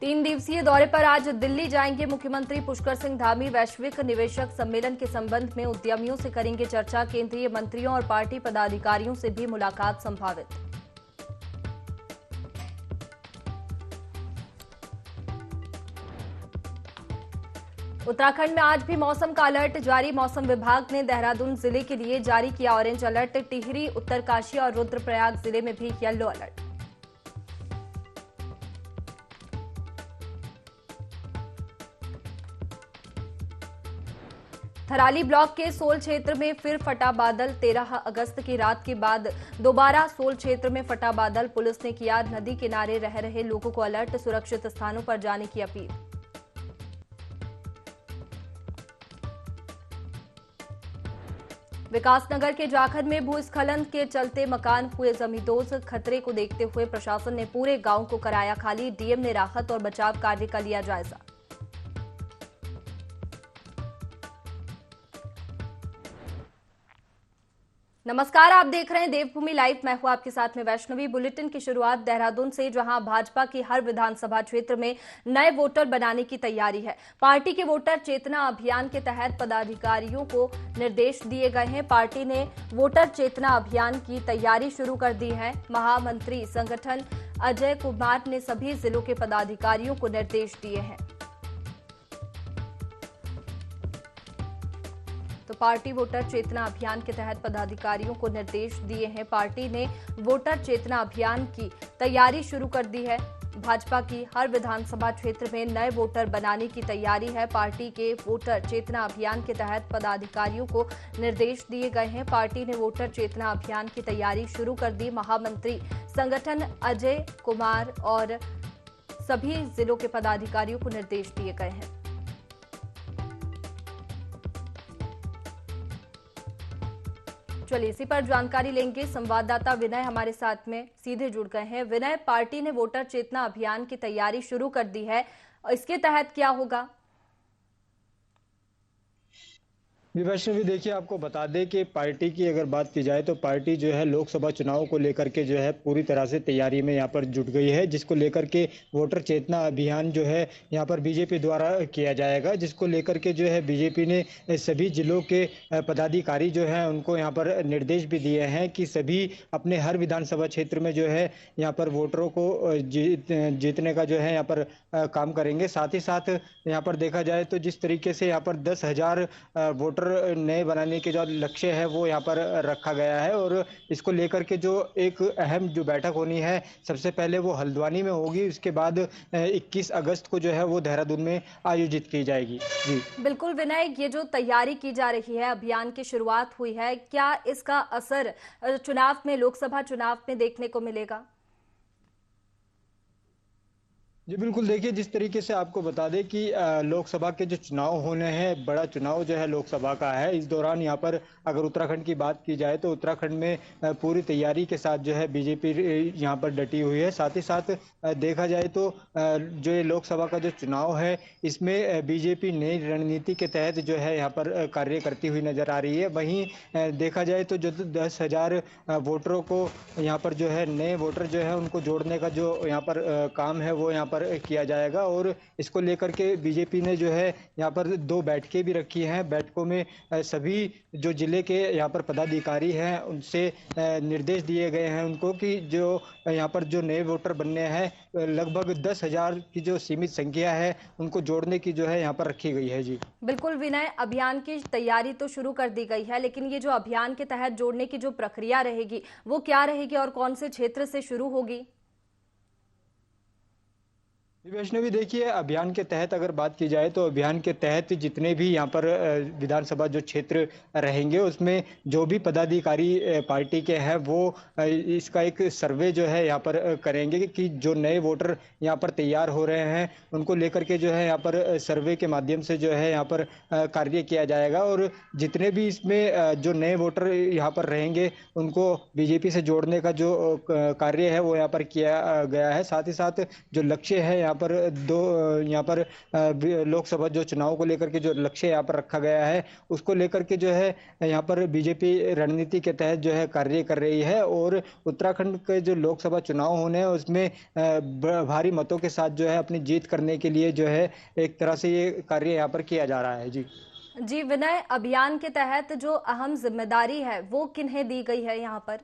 3 दिवसीय दौरे पर आज दिल्ली जाएंगे मुख्यमंत्री पुष्कर सिंह धामी। वैश्विक निवेशक सम्मेलन के संबंध में उद्यमियों से करेंगे चर्चा। केंद्रीय मंत्रियों और पार्टी पदाधिकारियों से भी मुलाकात संभावित। उत्तराखंड में आज भी मौसम का अलर्ट जारी। मौसम विभाग ने देहरादून जिले के लिए जारी किया ऑरेंज अलर्ट। टिहरी, उत्तरकाशी और रुद्रप्रयाग जिले में भी येलो अलर्ट। थराली ब्लॉक के सोल क्षेत्र में फिर फटा बादल। 13 अगस्त की रात के बाद दोबारा सोल क्षेत्र में फटा बादल। पुलिस ने किया नदी किनारे रह रहे लोगों को अलर्ट। सुरक्षित स्थानों पर जाने की अपील। विकासनगर के जाखल में भूस्खलन के चलते मकान हुए जमींदोज। खतरे को देखते हुए प्रशासन ने पूरे गांव को कराया खाली। डीएम ने राहत और बचाव कार्य का लिया जायजा। नमस्कार, आप देख रहे हैं देवभूमि लाइव। मैं हूं आपके साथ में वैष्णवी। बुलेटिन की शुरुआत देहरादून से, जहां भाजपा की हर विधानसभा क्षेत्र में नए वोटर बनाने की तैयारी है। पार्टी के वोटर चेतना अभियान के तहत पदाधिकारियों को निर्देश दिए गए हैं। पार्टी ने वोटर चेतना अभियान की तैयारी शुरू कर दी है। महामंत्री संगठन अजय कुमार ने सभी जिलों के पदाधिकारियों को निर्देश दिए हैं। तो पार्टी वोटर चेतना अभियान के तहत पदाधिकारियों को निर्देश दिए हैं। पार्टी ने वोटर चेतना अभियान की तैयारी शुरू कर दी है। भाजपा की हर विधानसभा क्षेत्र में नए वोटर बनाने की तैयारी है। पार्टी के वोटर चेतना अभियान के तहत पदाधिकारियों को निर्देश दिए गए हैं। पार्टी ने वोटर चेतना अभियान की तैयारी शुरू कर दी। महामंत्री संगठन अजय कुमार और सभी जिलों के पदाधिकारियों को निर्देश दिए गए हैं। चलिए इसी पर जानकारी लेंगे। संवाददाता विनय हमारे साथ में सीधे जुड़ गए हैं। विनय, पार्टी ने वोटर चेतना अभियान की तैयारी शुरू कर दी है, इसके तहत क्या होगा? वैष्णवी, देखिए, आपको बता दें कि पार्टी की अगर बात की जाए तो पार्टी जो है लोकसभा चुनाव को लेकर के जो है पूरी तरह से तैयारी में यहाँ पर जुट गई है, जिसको लेकर के वोटर चेतना अभियान जो है यहाँ पर बीजेपी द्वारा किया जाएगा, जिसको लेकर के जो है बीजेपी ने सभी जिलों के पदाधिकारी जो है उनको यहाँ पर निर्देश भी दिए हैं कि सभी अपने हर विधानसभा क्षेत्र में जो है यहाँ पर वोटरों को जीतने का जो है यहाँ पर काम करेंगे। साथ ही साथ यहाँ पर देखा जाए तो जिस तरीके से यहाँ पर 10,000 वोटर नए बनाने के जो लक्ष्य है वो यहाँ पर रखा गया है, और इसको लेकर के जो एक अहम जो बैठक होनी है सबसे पहले वो हल्द्वानी में होगी। उसके बाद 21 अगस्त को जो है वो देहरादून में आयोजित की जाएगी। जी बिल्कुल विनय, ये जो तैयारी की जा रही है, अभियान की शुरुआत हुई है, क्या इसका असर चुनाव में, लोकसभा चुनाव में देखने को मिलेगा? जी बिल्कुल, देखिए, जिस तरीके से आपको बता दें कि लोकसभा के जो चुनाव होने हैं, बड़ा चुनाव जो है लोकसभा का है, इस दौरान यहाँ पर अगर उत्तराखंड की बात की जाए तो उत्तराखंड में पूरी तैयारी के साथ जो है बीजेपी यहाँ पर डटी हुई है। साथ ही साथ देखा जाए तो जो ये लोकसभा का जो चुनाव है इसमें बीजेपी नई रणनीति के तहत जो है यहाँ पर कार्य करती हुई नजर आ रही है। वहीं देखा जाए तो जो 10,000 वोटरों को यहाँ पर जो है नए वोटर जो है उनको जोड़ने का जो यहाँ पर काम है वो यहाँ पर किया जाएगा, और इसको लेकर के बीजेपी ने जो है यहाँ पर 2 बैठकें भी रखी हैं। बैठकों में सभी जो जिले के यहाँ पर पदाधिकारी हैं उनसे निर्देश दिए गए हैं उनको कि जो यहाँ पर जो नए वोटर बनने हैं लगभग 10,000 की जो सीमित संख्या है उनको जोड़ने की जो है यहाँ पर रखी गई है। जी बिल्कुल विनय, अभियान की तैयारी तो शुरू कर दी गई है, लेकिन ये जो अभियान के तहत जोड़ने की जो प्रक्रिया रहेगी वो क्या रहेगी और कौन से क्षेत्र से शुरू होगी? वैष्णवी, देखिए, अभियान के तहत अगर बात की जाए तो अभियान के तहत जितने भी यहाँ पर विधानसभा जो क्षेत्र रहेंगे उसमें जो भी पदाधिकारी पार्टी के हैं वो इसका एक सर्वे जो है यहाँ पर करेंगे कि जो नए वोटर यहाँ पर तैयार हो रहे हैं उनको लेकर के जो है यहाँ पर सर्वे के माध्यम से जो है यहाँ पर कार्य किया जाएगा, और जितने भी इसमें जो नए वोटर यहाँ पर रहेंगे उनको बीजेपी से जोड़ने का जो कार्य है वो यहाँ पर किया गया है। साथ ही साथ जो लक्ष्य है यहाँ पर यहाँ पर लोकसभा जो चुनाव को लेकर के जो लक्ष्य यहाँ पर रखा गया है उसको लेकर के जो है यहाँ पर बीजेपी रणनीति के तहत जो है कार्य कर रही है और उत्तराखंड के जो लोकसभा चुनाव होने हैं उसमें भारी मतों के साथ जो है अपनी जीत करने के लिए जो है एक तरह से ये कार्य यहाँ पर किया जा रहा है। जी विनय, अभियान के तहत जो अहम जिम्मेदारी है वो किन्हें दी गई है यहाँ पर?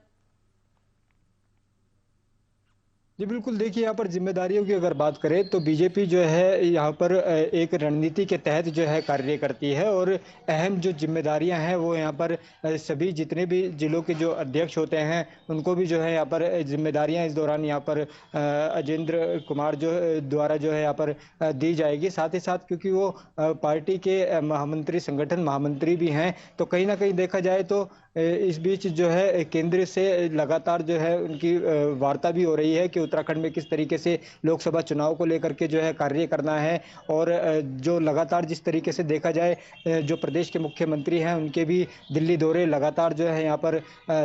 जी बिल्कुल, देखिए यहाँ पर जिम्मेदारियों की अगर बात करें तो बीजेपी जो है यहाँ पर एक रणनीति के तहत जो है कार्य करती है और अहम जो जिम्मेदारियां हैं वो यहाँ पर सभी जितने भी जिलों के जो अध्यक्ष होते हैं उनको भी जो है यहाँ पर जिम्मेदारियां इस दौरान यहाँ पर अजेंद्र कुमार जो द्वारा जो है यहाँ पर दी जाएगी। साथ ही साथ क्योंकि वो पार्टी के महामंत्री, संगठन महामंत्री भी हैं, तो कहीं ना कहीं देखा जाए तो इस बीच जो है केंद्र से लगातार जो है उनकी वार्ता भी हो रही है कि उत्तराखंड में किस तरीके से लोकसभा चुनाव को लेकर के जो है कार्य करना है। और जो लगातार जिस तरीके से देखा जाए जो प्रदेश के मुख्यमंत्री हैं उनके भी दिल्ली दौरे लगातार जो है यहाँ पर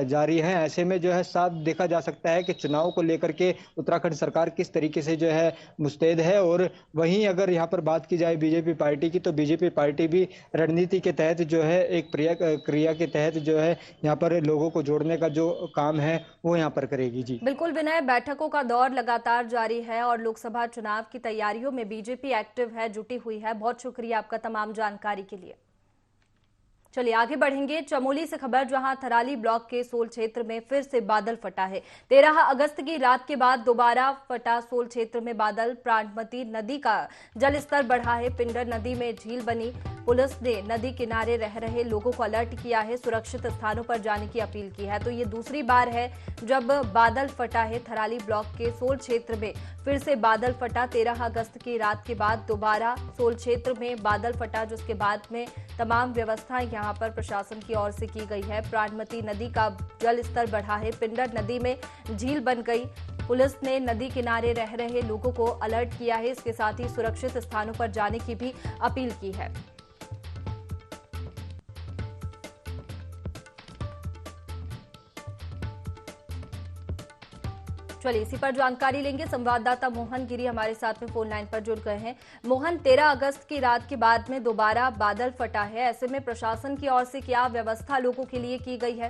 जारी हैं। ऐसे में जो है साफ देखा जा सकता है कि चुनाव को लेकर के उत्तराखंड सरकार किस तरीके से जो है मुस्तैद है। और वहीं अगर यहाँ पर बात की जाए बीजेपी पार्टी की, तो बीजेपी पार्टी भी रणनीति के तहत जो है एक क्रिया के तहत जो है यहाँ पर लोगों को जोड़ने का जो काम है वो यहाँ पर करेगी। जी बिल्कुल विनय, बैठकों का दौर लगातार जारी है और लोकसभा चुनाव की तैयारियों में बीजेपी एक्टिव है, जुटी हुई है। बहुत शुक्रिया आपका तमाम जानकारी के लिए। चलिए आगे बढ़ेंगे। चमोली से खबर, जहां थराली ब्लॉक के सोल क्षेत्र में फिर से बादल फटा है। 13 अगस्त की रात के बाद दोबारा फटा सोल क्षेत्र में बादल। प्राणमती नदी का जलस्तर बढ़ा है। पिंडर नदी में झील बनी। पुलिस ने नदी किनारे रह रहे लोगों को अलर्ट किया है, सुरक्षित स्थानों पर जाने की अपील की है। तो ये दूसरी बार है जब बादल फटा है। थराली ब्लॉक के सोल क्षेत्र में फिर से बादल फटा। 13 अगस्त की रात के बाद दोबारा सोल क्षेत्र में बादल फटा, जिसके बाद में तमाम व्यवस्थाएं यहाँ पर प्रशासन की ओर से की गई है। प्राणमती नदी का जल स्तर बढ़ा है। पिंडर नदी में झील बन गई। पुलिस ने नदी किनारे रह रहे लोगों को अलर्ट किया है। इसके साथ ही सुरक्षित स्थानों पर जाने की भी अपील की है। चलिए इसी पर जानकारी लेंगे। संवाददाता मोहन गिरी हमारे साथ में फोन लाइन पर जुड़ गए हैं। मोहन, 13 अगस्त की रात के बाद में दोबारा बादल फटा है, ऐसे में प्रशासन की ओर से क्या व्यवस्था लोगों के लिए की गई है?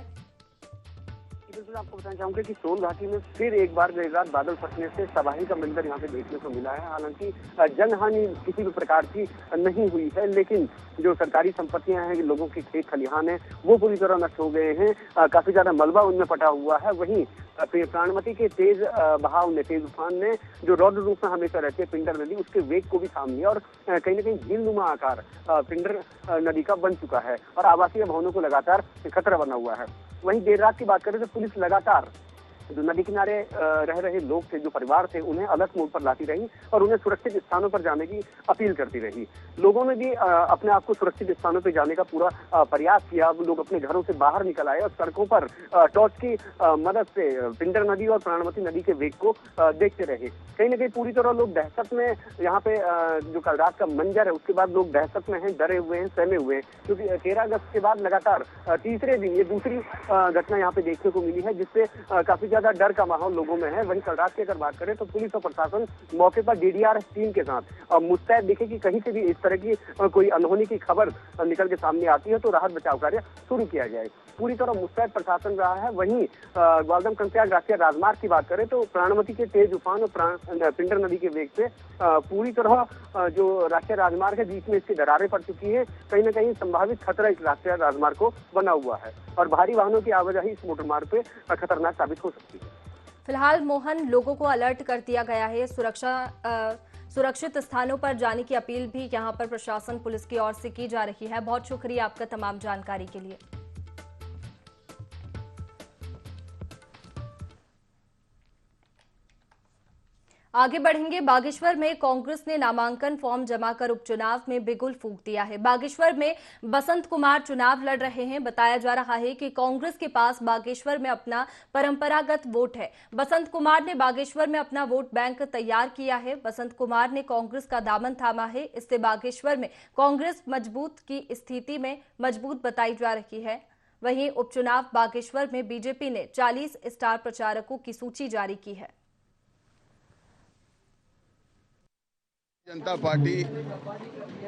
बिल्कुल, आपको बताना चाहूंगा कि सोन घाटी में फिर एक बार देर रात बादल फटने से तबाही का मंजर यहाँ पे देखने को मिला है। हालांकि जनहानि किसी भी प्रकार की नहीं हुई है, लेकिन जो सरकारी संपत्तियां हैं, लोगों के खेत खलिहान है, वो पूरी तरह नष्ट हो गए हैं। काफी ज्यादा मलबा उनमें फटा हुआ है। वहीं प्राणमती के तेज बहाव ने, तेज उफान ने, जो रौद्र रूप में हमेशा रहती है पिंडर नदी, उसके वेग को भी थाम लिया और कहीं न कहीं झीलनुमा आकार पिंडर नदी का बन चुका है और आवासीय भवनों को लगातार खतरा बना हुआ है। वहीं देर रात की बात करें तो पुलिस लगातार जो नदी किनारे रह रहे लोग थे, जो परिवार थे, उन्हें अलग मोड पर लाती रही और उन्हें सुरक्षित स्थानों पर जाने की अपील करती रही। लोगों ने भी अपने आप को सुरक्षित स्थानों पर जाने का पूरा प्रयास किया। लोग अपने घरों से बाहर निकल आए और सड़कों पर टॉर्च की मदद से पिंडर नदी और प्राणमती नदी के वेग को देखते रहे। कहीं न कहीं पूरी तरह लोग दहशत में, यहाँ पे जो कल रात का मंजर है उसके बाद लोग दहशत में हैं, डरे हुए हैं, सहमे हुए हैं, क्योंकि 13 अगस्त के बाद लगातार तीसरे दिन ये दूसरी घटना यहाँ पे देखने को मिली है, जिससे काफी ज्यादा डर का माहौल लोगों में है। वहीं कल रात की अगर बात करें तो पुलिस और प्रशासन मौके पर डीडीआर टीम के साथ मुस्तैद दिखे कि कहीं से भी इस तरह की कोई अनहोनी की खबर निकल के सामने आती है तो राहत बचाव कार्य शुरू किया जाए। पूरी तरह मुस्तैद प्रशासन रहा है। वहीं ग्वालदम कंकरियाग राष्ट्रीय राजमार्ग की बात करें तो प्राणमती के तेज उफान और पिंडर नदी के वेग से पूरी तरह जो राष्ट्रीय राजमार्ग है, बीच में इसकी दरारें पड़ चुकी है। कहीं न कहीं संभावित खतरा इस राष्ट्रीय राजमार्ग को बना हुआ है और भारी वाहनों की आवाजाही इस मोटर मार्ग पे खतरनाक साबित हो सकती है। फिलहाल मोहन, लोगों को अलर्ट कर दिया गया है। सुरक्षित स्थानों पर जाने की अपील भी यहां पर प्रशासन, पुलिस की ओर से की जा रही है। बहुत शुक्रिया आपका तमाम जानकारी के लिए। आगे बढ़ेंगे। बागेश्वर में कांग्रेस ने नामांकन फॉर्म जमा कर उपचुनाव में बिगुल फूंक दिया है। बागेश्वर में बसंत कुमार चुनाव लड़ रहे हैं। बताया जा रहा है कि कांग्रेस के पास बागेश्वर में अपना परंपरागत वोट है। बसंत कुमार ने बागेश्वर में अपना वोट बैंक तैयार किया है। बसंत कुमार ने कांग्रेस का दामन थामा है। इससे बागेश्वर में कांग्रेस मजबूत की स्थिति में मजबूत बताई जा रही है। वहीं उपचुनाव बागेश्वर में बीजेपी ने 40 स्टार प्रचारकों की सूची जारी की है। जनता पार्टी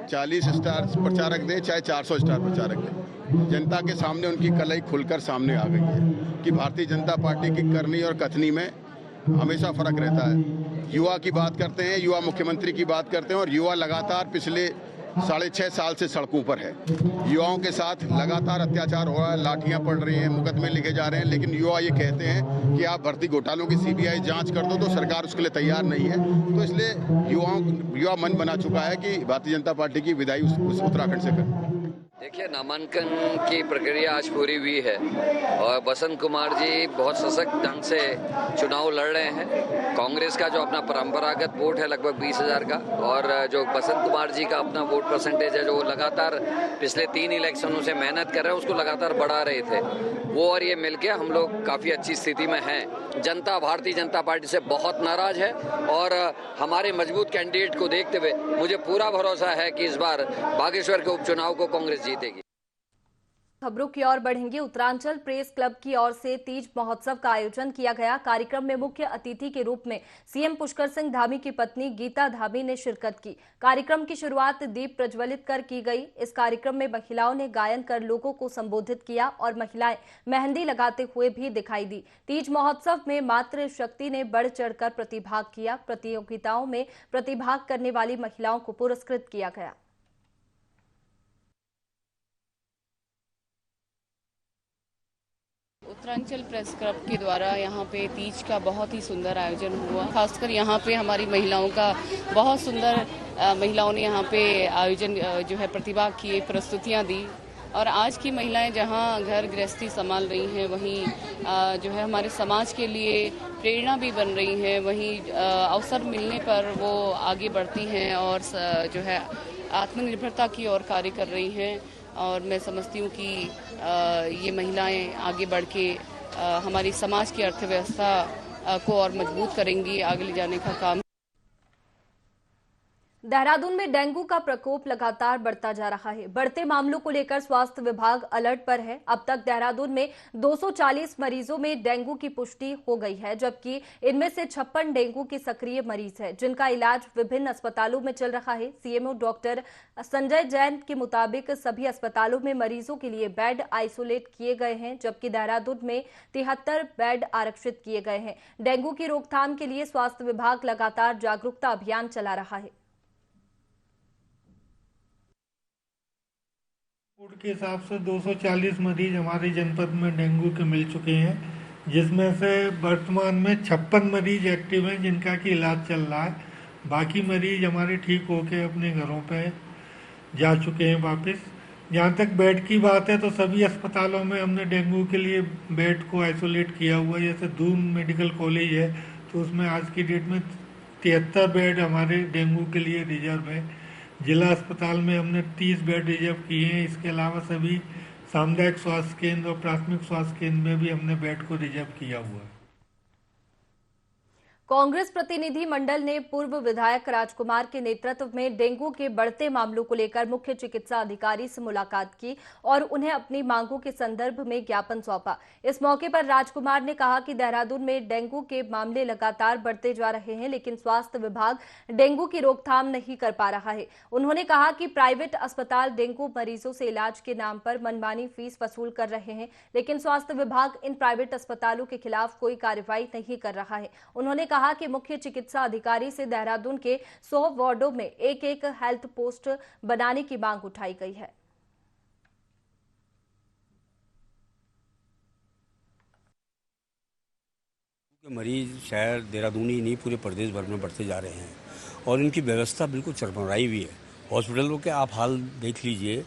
40 स्टार प्रचारक दे चाहे 400 स्टार प्रचारक दे, जनता के सामने उनकी कलई खुलकर सामने आ गई है कि भारतीय जनता पार्टी की करनी और कथनी में हमेशा फर्क रहता है। युवा की बात करते हैं, युवा मुख्यमंत्री की बात करते हैं और युवा लगातार पिछले 6.5 साल से सड़कों पर है। युवाओं के साथ लगातार अत्याचार हो रहा है, लाठियां पड़ रही हैं, मुकदमे लिखे जा रहे हैं, लेकिन युवा ये कहते हैं कि आप भर्ती घोटालों की सीबीआई जांच कर दो, तो सरकार उसके लिए तैयार नहीं है। तो इसलिए युवा मन बना चुका है कि भारतीय जनता पार्टी की विदाई उस उत्तराखंड से करें। देखिए, नामांकन की प्रक्रिया आज पूरी हुई है और बसंत कुमार जी बहुत सशक्त ढंग से चुनाव लड़ रहे हैं। कांग्रेस का जो अपना परंपरागत वोट है लगभग 20,000 का, और जो बसंत कुमार जी का अपना वोट परसेंटेज है जो लगातार पिछले 3 इलेक्शनों से मेहनत कर रहे हैं, उसको लगातार बढ़ा रहे थे वो, और ये मिलके हम लोग काफ़ी अच्छी स्थिति में हैं। जनता भारतीय जनता पार्टी से बहुत नाराज है और हमारे मजबूत कैंडिडेट को देखते हुए मुझे पूरा भरोसा है कि इस बार बागेश्वर के उपचुनाव को कांग्रेस जीतेगी। खबरों की ओर बढ़ेंगे। उत्तरांचल प्रेस क्लब की ओर से तीज महोत्सव का आयोजन किया गया। कार्यक्रम में मुख्य अतिथि के रूप में सीएम पुष्कर सिंह धामी की पत्नी गीता धामी ने शिरकत की। कार्यक्रम की शुरुआत दीप प्रज्वलित कर की गई। इस कार्यक्रम में महिलाओं ने गायन कर लोगों को संबोधित किया और महिलाएं मेहंदी लगाते हुए भी दिखाई दी। तीज महोत्सव में मातृ शक्ति ने बढ़ चढ़कर प्रतिभाग किया। प्रतियोगिताओं में प्रतिभाग करने वाली महिलाओं को पुरस्कृत किया गया। उत्तरांचल प्रेस क्लब के द्वारा यहाँ पे तीज का बहुत ही सुंदर आयोजन हुआ। खासकर यहाँ पे हमारी महिलाओं का बहुत सुंदर, महिलाओं ने यहाँ पे आयोजन जो है प्रतिभा किए, प्रस्तुतियाँ दी। और आज की महिलाएं जहाँ घर गृहस्थी संभाल रही हैं, वहीं जो है हमारे समाज के लिए प्रेरणा भी बन रही हैं। वहीं अवसर मिलने पर वो आगे बढ़ती हैं और जो है आत्मनिर्भरता की ओर कार्य कर रही हैं। और मैं समझती हूँ कि ये महिलाएं आगे बढ़ के हमारी समाज की अर्थव्यवस्था को और मजबूत करेंगी, आगे ले जाने का काम। देहरादून में डेंगू का प्रकोप लगातार बढ़ता जा रहा है। बढ़ते मामलों को लेकर स्वास्थ्य विभाग अलर्ट पर है। अब तक देहरादून में 240 मरीजों में डेंगू की पुष्टि हो गई है, जबकि इनमें से 56 डेंगू के सक्रिय मरीज हैं, जिनका इलाज विभिन्न अस्पतालों में चल रहा है। सीएमओ डॉक्टर संजय जैन के मुताबिक सभी अस्पतालों में मरीजों के लिए बेड आइसोलेट किए गए हैं, जबकि देहरादून में 73 बेड आरक्षित किए गए हैं। डेंगू की रोकथाम के लिए स्वास्थ्य विभाग लगातार जागरूकता अभियान चला रहा है। रिपोर्ट के हिसाब से 240 मरीज हमारे जनपद में डेंगू के मिल चुके हैं, जिसमें से वर्तमान में 56 मरीज एक्टिव हैं जिनका कि इलाज चल रहा है। बाकी मरीज हमारे ठीक होके अपने घरों पे जा चुके हैं वापस। जहाँ तक बेड की बात है तो सभी अस्पतालों में हमने डेंगू के लिए बेड को आइसोलेट किया हुआ है। जैसे दून मेडिकल कॉलेज है तो उसमें आज की डेट में 73 बेड हमारे डेंगू के लिए रिजर्व है। जिला अस्पताल में हमने 30 बेड रिजर्व किए हैं। इसके अलावा सभी सामुदायिक स्वास्थ्य केंद्र और प्राथमिक स्वास्थ्य केंद्र में भी हमने बेड को रिजर्व किया हुआ है। कांग्रेस प्रतिनिधि मंडल ने पूर्व विधायक राजकुमार के नेतृत्व में डेंगू के बढ़ते मामलों को लेकर मुख्य चिकित्सा अधिकारी से मुलाकात की और उन्हें अपनी मांगों के संदर्भ में ज्ञापन सौंपा। इस मौके पर राजकुमार ने कहा कि देहरादून में डेंगू के मामले लगातार बढ़ते जा रहे हैं, लेकिन स्वास्थ्य विभाग डेंगू की रोकथाम नहीं कर पा रहा है। उन्होंने कहा कि प्राइवेट अस्पताल डेंगू मरीजों से इलाज के नाम पर मनमानी फीस वसूल कर रहे हैं, लेकिन स्वास्थ्य विभाग इन प्राइवेट अस्पतालों के खिलाफ कोई कार्रवाई नहीं कर रहा है। उन्होंने कहा कि मुख्य चिकित्सा अधिकारी से देहरादून के 100 वार्डों में एक हेल्थ पोस्ट बनाने की मांग उठाई गई है। मरीज शहर देहरादून ही नहीं पूरे प्रदेश भर में बढ़ते जा रहे हैं और इनकी व्यवस्था बिल्कुल चरमराई हुई है। हॉस्पिटलों के आप हाल देख लीजिए,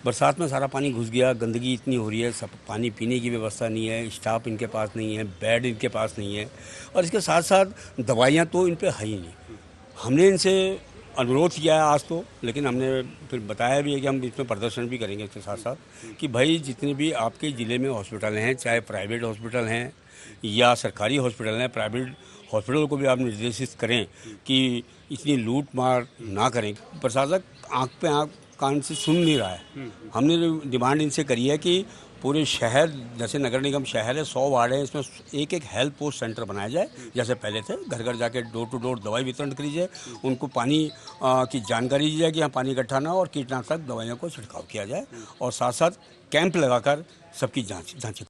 बरसात में सारा पानी घुस गया, गंदगी इतनी हो रही है, सब पानी पीने की व्यवस्था नहीं है, स्टाफ इनके पास नहीं है, बेड इनके पास नहीं है और इसके साथ साथ दवाइयाँ तो इन पे है ही नहीं। हमने इनसे अनुरोध किया है आज तो, लेकिन हमने फिर बताया भी है कि हम इसमें प्रदर्शन भी करेंगे इसके साथ साथ कि भाई जितने भी आपके ज़िले में हॉस्पिटल हैं, चाहे प्राइवेट हॉस्पिटल हैं या सरकारी हॉस्पिटल हैं, प्राइवेट हॉस्पिटल को भी आप निर्देशित करें कि इतनी लूट मार ना करें। प्रशासक आँख पे आँख कान से सुन नहीं रहा है। हमने डिमांड इनसे करी है कि पूरे शहर, जैसे नगर निगम शहर है, 100 वार्ड है, इसमें एक एक हेल्थ पोस्ट सेंटर बनाया जाए, जैसे पहले थे। घर घर जाके डोर टू डोर दवाई वितरण करी जाए, उनको पानी की जानकारी दी जाए कि यहाँ पानी इकट्ठा ना हो, और कीटनाशक दवाइयों को छिड़काव किया जाए, और साथ साथ कैंप लगाकर सबकी जांच।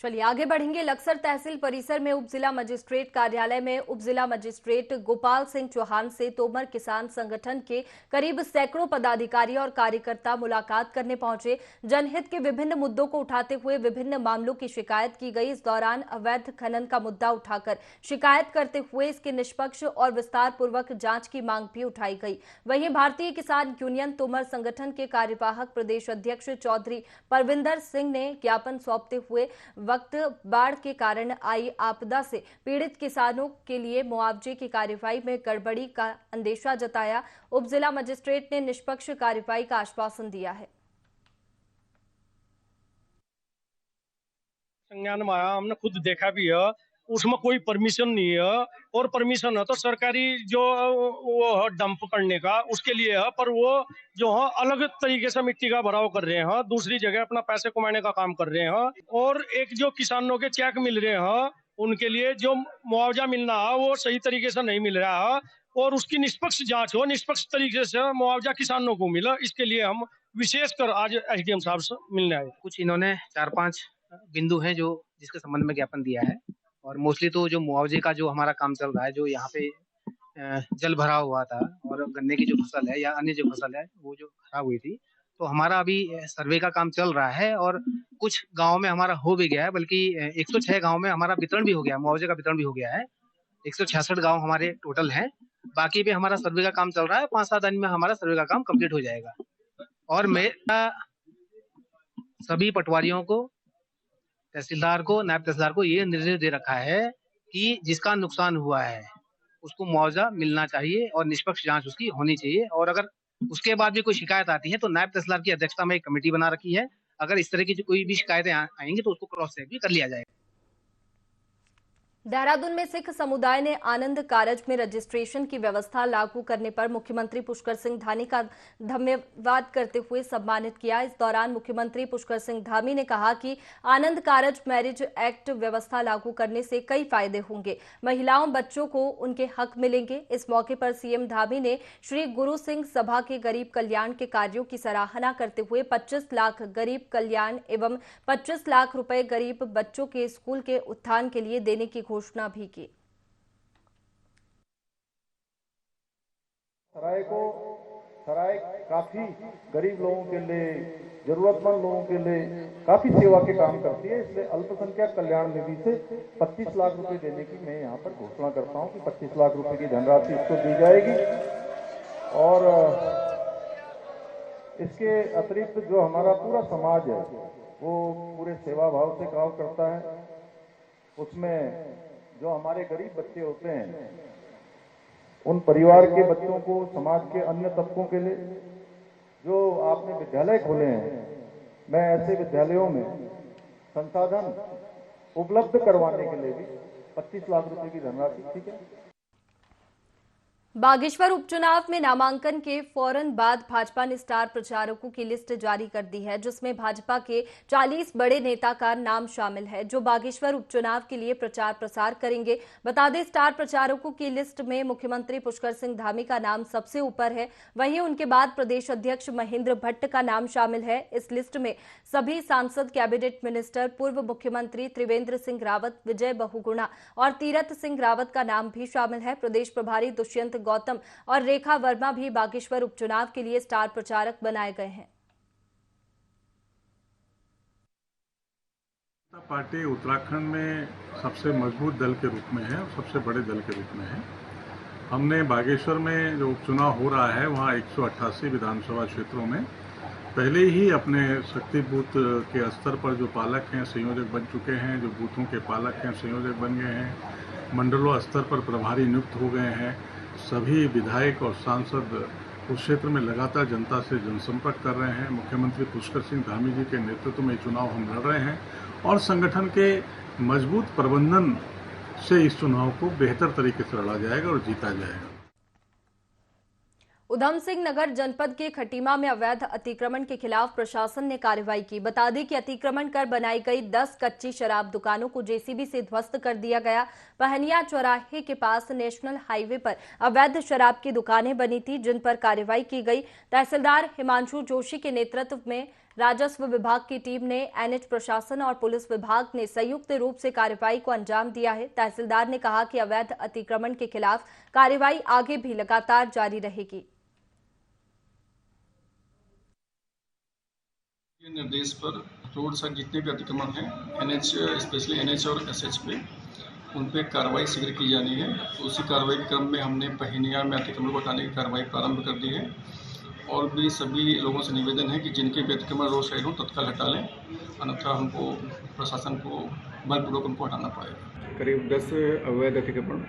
चलिए आगे बढ़ेंगे। लक्सर तहसील परिसर में उप जिला मजिस्ट्रेट कार्यालय में उप जिला मजिस्ट्रेट गोपाल सिंह चौहान से तोमर किसान संगठन के करीब सैकड़ों पदाधिकारी और कार्यकर्ता मुलाकात करने पहुंचे। जनहित के विभिन्न मुद्दों को उठाते हुए विभिन्न मामलों की शिकायत की गई। इस दौरान अवैध खनन का मुद्दा उठाकर शिकायत करते हुए इसके निष्पक्ष और विस्तार पूर्वक जांच की मांग भी उठाई गई। वहीं भारतीय किसान यूनियन तोमर संगठन के कार्यवाहक प्रदेश अध्यक्ष चौधरी परविंदर सिंह ने ज्ञापन सौंपते हुए वक्त बाढ़ के कारण आई आपदा से पीड़ित किसानों के लिए मुआवजे की कार्यवाही में गड़बड़ी का अंदेशा जताया। उप जिला मजिस्ट्रेट ने निष्पक्ष कार्यवाही का आश्वासन दिया है। संज्ञान में आया, हमने खुद देखा भी है, उसमें कोई परमिशन नहीं है, और परमिशन है तो सरकारी जो वो है डंप करने का उसके लिए है, पर वो जो है अलग तरीके से मिट्टी का भराव कर रहे हैं, दूसरी जगह अपना पैसे कमाने का काम कर रहे हैं। और एक जो किसानों के चेक मिल रहे हैं उनके लिए जो मुआवजा मिलना है वो सही तरीके से नहीं मिल रहा है, और उसकी निष्पक्ष जांच हो, निष्पक्ष तरीके से मुआवजा किसानों को मिला, इसके लिए हम विशेषकर आज एसडीएम साहब से मिलने आए। कुछ इन्होंने 4-5 बिंदु हैं जो जिसके संबंध में ज्ञापन दिया है, और मोस्टली तो जो मुआवजे का जो हमारा काम चल रहा है, जो यहाँ पे जल भराव हुआ था और गन्ने की जो फसल है या अन्य जो फसल है वो जो खराब हुई थी, तो हमारा अभी सर्वे का काम चल रहा है, और कुछ गांव में हमारा हो भी गया है, बल्कि 106 गांव में हमारा वितरण भी हो गया, मुआवजे का वितरण भी हो गया है। 166 गांव हमारे टोटल हैं, बाकी पे हमारा सर्वे का काम चल रहा है। 5-7 दिन में हमारा सर्वे का काम कंप्लीट हो जाएगा। और मेरा सभी पटवारियों को, तहसीलदार को, नायब तहसीलदार को ये निर्देश दे रखा है कि जिसका नुकसान हुआ है उसको मुआवजा मिलना चाहिए और निष्पक्ष जांच उसकी होनी चाहिए। और अगर उसके बाद भी कोई शिकायत आती है तो नायब तहसीलदार की अध्यक्षता में एक कमेटी बना रखी है, अगर इस तरह की कोई भी शिकायतें आएंगी तो उसको क्रॉस चेक भी कर लिया जाएगा। देहरादून में सिख समुदाय ने आनंद कारज में रजिस्ट्रेशन की व्यवस्था लागू करने पर मुख्यमंत्री पुष्कर सिंह धामी का धन्यवाद करते हुए सम्मानित किया। इस दौरान मुख्यमंत्री पुष्कर सिंह धामी ने कहा कि आनंद कारज मैरिज एक्ट व्यवस्था लागू करने से कई फायदे होंगे, महिलाओं बच्चों को उनके हक मिलेंगे। इस मौके पर सीएम धामी ने श्री गुरु सिंह सभा के गरीब कल्याण के कार्यों की सराहना करते हुए 25 लाख गरीब कल्याण एवं 25 लाख रुपए गरीब बच्चों के स्कूल के उत्थान के लिए देने की घोषणा भी की। सराय काफी गरीब लोगों के लिए, जरूरतमंद लोगों के लिए काफी सेवा के काम करती है, इसलिए अल्पसंख्यक कल्याण निधि से 25 लाख रुपए देने की मैं यहाँ पर घोषणा करता हूँ कि 25 लाख रुपए की धनराशि इसको दी जाएगी। और इसके अतिरिक्त जो हमारा पूरा समाज है वो पूरे सेवा भाव से काम करता है, उसमें जो हमारे गरीब बच्चे होते हैं उन परिवार के बच्चों को, समाज के अन्य तबकों के लिए जो आपने विद्यालय खोले हैं, मैं ऐसे विद्यालयों में संसाधन उपलब्ध करवाने के लिए भी 25 लाख रुपए की धनराशि, ठीक है। बागेश्वर उपचुनाव में नामांकन के फौरन बाद भाजपा ने स्टार प्रचारकों की लिस्ट जारी कर दी है, जिसमें भाजपा के 40 बड़े नेता का नाम शामिल है जो बागेश्वर उपचुनाव के लिए प्रचार प्रसार करेंगे। बता दें, स्टार प्रचारकों की लिस्ट में मुख्यमंत्री पुष्कर सिंह धामी का नाम सबसे ऊपर है, वहीं उनके बाद प्रदेश अध्यक्ष महेंद्र भट्ट का नाम शामिल है। इस लिस्ट में सभी सांसद, कैबिनेट मिनिस्टर, पूर्व मुख्यमंत्री त्रिवेंद्र सिंह रावत, विजय बहुगुणा और तीरथ सिंह रावत का नाम भी शामिल है। प्रदेश प्रभारी दुष्यंत गौतम और रेखा वर्मा भी बागेश्वर उपचुनाव के लिए स्टार प्रचारक बनाए गए हैं। पार्टी उत्तराखंड में सबसे मजबूत दल के रूप में है और सबसे बड़े दल के रूप में है। हमने बागेश्वर में जो उपचुनाव हो रहा है वहाँ 188 विधानसभा क्षेत्रों में पहले ही अपने शक्ति बूथ के स्तर पर जो पालक हैं संयोजक बन चुके हैं, जो बूथों के पालक हैं संयोजक बन गए हैं, मंडलों स्तर पर प्रभारी नियुक्त हो गए हैं। सभी विधायक और सांसद उस क्षेत्र में लगातार जनता से जनसंपर्क कर रहे हैं। मुख्यमंत्री पुष्कर सिंह धामी जी के नेतृत्व में चुनाव हम लड़ रहे हैं और संगठन के मजबूत प्रबंधन से इस चुनाव को बेहतर तरीके से लड़ा जाएगा और जीता जाएगा। उधम सिंह नगर जनपद के खटीमा में अवैध अतिक्रमण के खिलाफ प्रशासन ने कार्रवाई की। बता दें कि अतिक्रमण कर बनाई गई 10 कच्ची शराब दुकानों को जेसीबी से ध्वस्त कर दिया गया। पहनिया चौराहे के पास नेशनल हाईवे पर अवैध शराब की दुकानें बनी थी, जिन पर कार्रवाई की गई। तहसीलदार हिमांशु जोशी के नेतृत्व में राजस्व विभाग की टीम ने एनएच प्रशासन और पुलिस विभाग ने संयुक्त रूप से कार्रवाई को अंजाम दिया है। तहसीलदार ने कहा कि अवैध अतिक्रमण के खिलाफ कार्रवाई आगे भी लगातार जारी रहेगी। निर्देश पर रोड साइड जितने भी अतिक्रमण हैं, एनएच स्पेशली एनएच और एसएच पे उन पे कार्रवाई शीघ्र की जानी है। तो उसी कार्रवाई के क्रम में हमने पहनिया में अतिक्रमण को हटाने की कार्रवाई प्रारंभ कर दी है और भी सभी लोगों से निवेदन है कि जिनके भी अतिक्रमण रोड साइड हो तत्काल हटा लें, अन्यथा हमको प्रशासन को बलपूर्वक उनको हटाना पड़ेगा। करीब 10 अवैध अतिक्रमण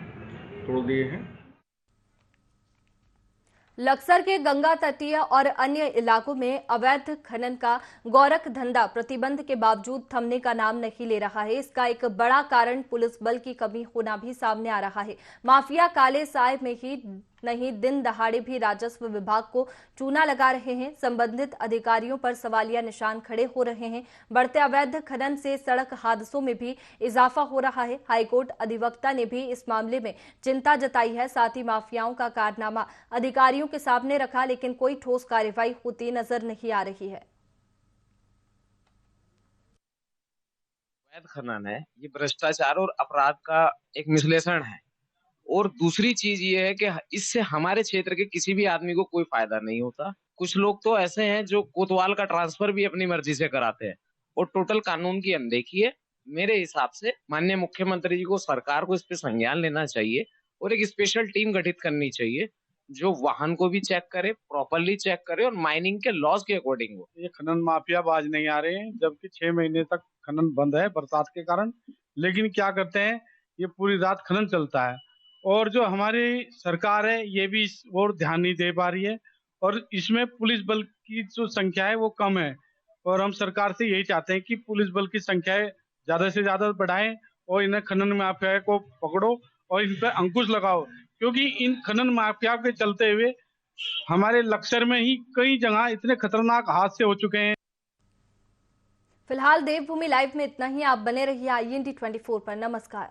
तोड़ दिए हैं। लक्सर के गंगा तटीय और अन्य इलाकों में अवैध खनन का गौरख धंधा प्रतिबंध के बावजूद थमने का नाम नहीं ले रहा है। इसका एक बड़ा कारण पुलिस बल की कमी होना भी सामने आ रहा है। माफिया काले साए में ही नहीं, दिन दहाड़े भी राजस्व विभाग को चूना लगा रहे हैं। संबंधित अधिकारियों पर सवालिया निशान खड़े हो रहे हैं। बढ़ते अवैध खनन से सड़क हादसों में भी इजाफा हो रहा है। हाईकोर्ट अधिवक्ता ने भी इस मामले में चिंता जताई है। साथ ही माफियाओं का कारनामा अधिकारियों के सामने रखा, लेकिन कोई ठोस कार्रवाई होती नजर नहीं आ रही है। अवैध खनन है, ये भ्रष्टाचार और अपराध का एक मिश्लेषण है। और दूसरी चीज ये है कि इससे हमारे क्षेत्र के किसी भी आदमी को कोई फायदा नहीं होता। कुछ लोग तो ऐसे हैं जो कोतवाल का ट्रांसफर भी अपनी मर्जी से कराते हैं और टोटल कानून की अनदेखी है। मेरे हिसाब से माननीय मुख्यमंत्री जी को, सरकार को इस पे संज्ञान लेना चाहिए और एक स्पेशल टीम गठित करनी चाहिए जो वाहन को भी चेक करे, प्रॉपरली चेक करे और माइनिंग के लॉज के अकॉर्डिंग हो। ये खनन माफिया बाज नहीं आ रहे हैं, जबकि 6 महीने तक खनन बंद है बरसात के कारण। लेकिन क्या करते हैं, ये पूरी रात खनन चलता है और जो हमारी सरकार है ये भी इस ओर ध्यान नहीं दे पा रही है और इसमें पुलिस बल की जो संख्या है वो कम है। और हम सरकार से यही चाहते हैं कि पुलिस बल की संख्या ज्यादा से ज्यादा बढ़ाएं और इन्हें खनन माफिया को पकड़ो और इन पर अंकुश लगाओ, क्योंकि इन खनन माफिया के चलते हुए हमारे लक्सर में ही कई जगह इतने खतरनाक हादसे हो चुके हैं। फिलहाल देवभूमि लाइव में इतना ही। आप बने रहिए IND 24 पर। नमस्कार।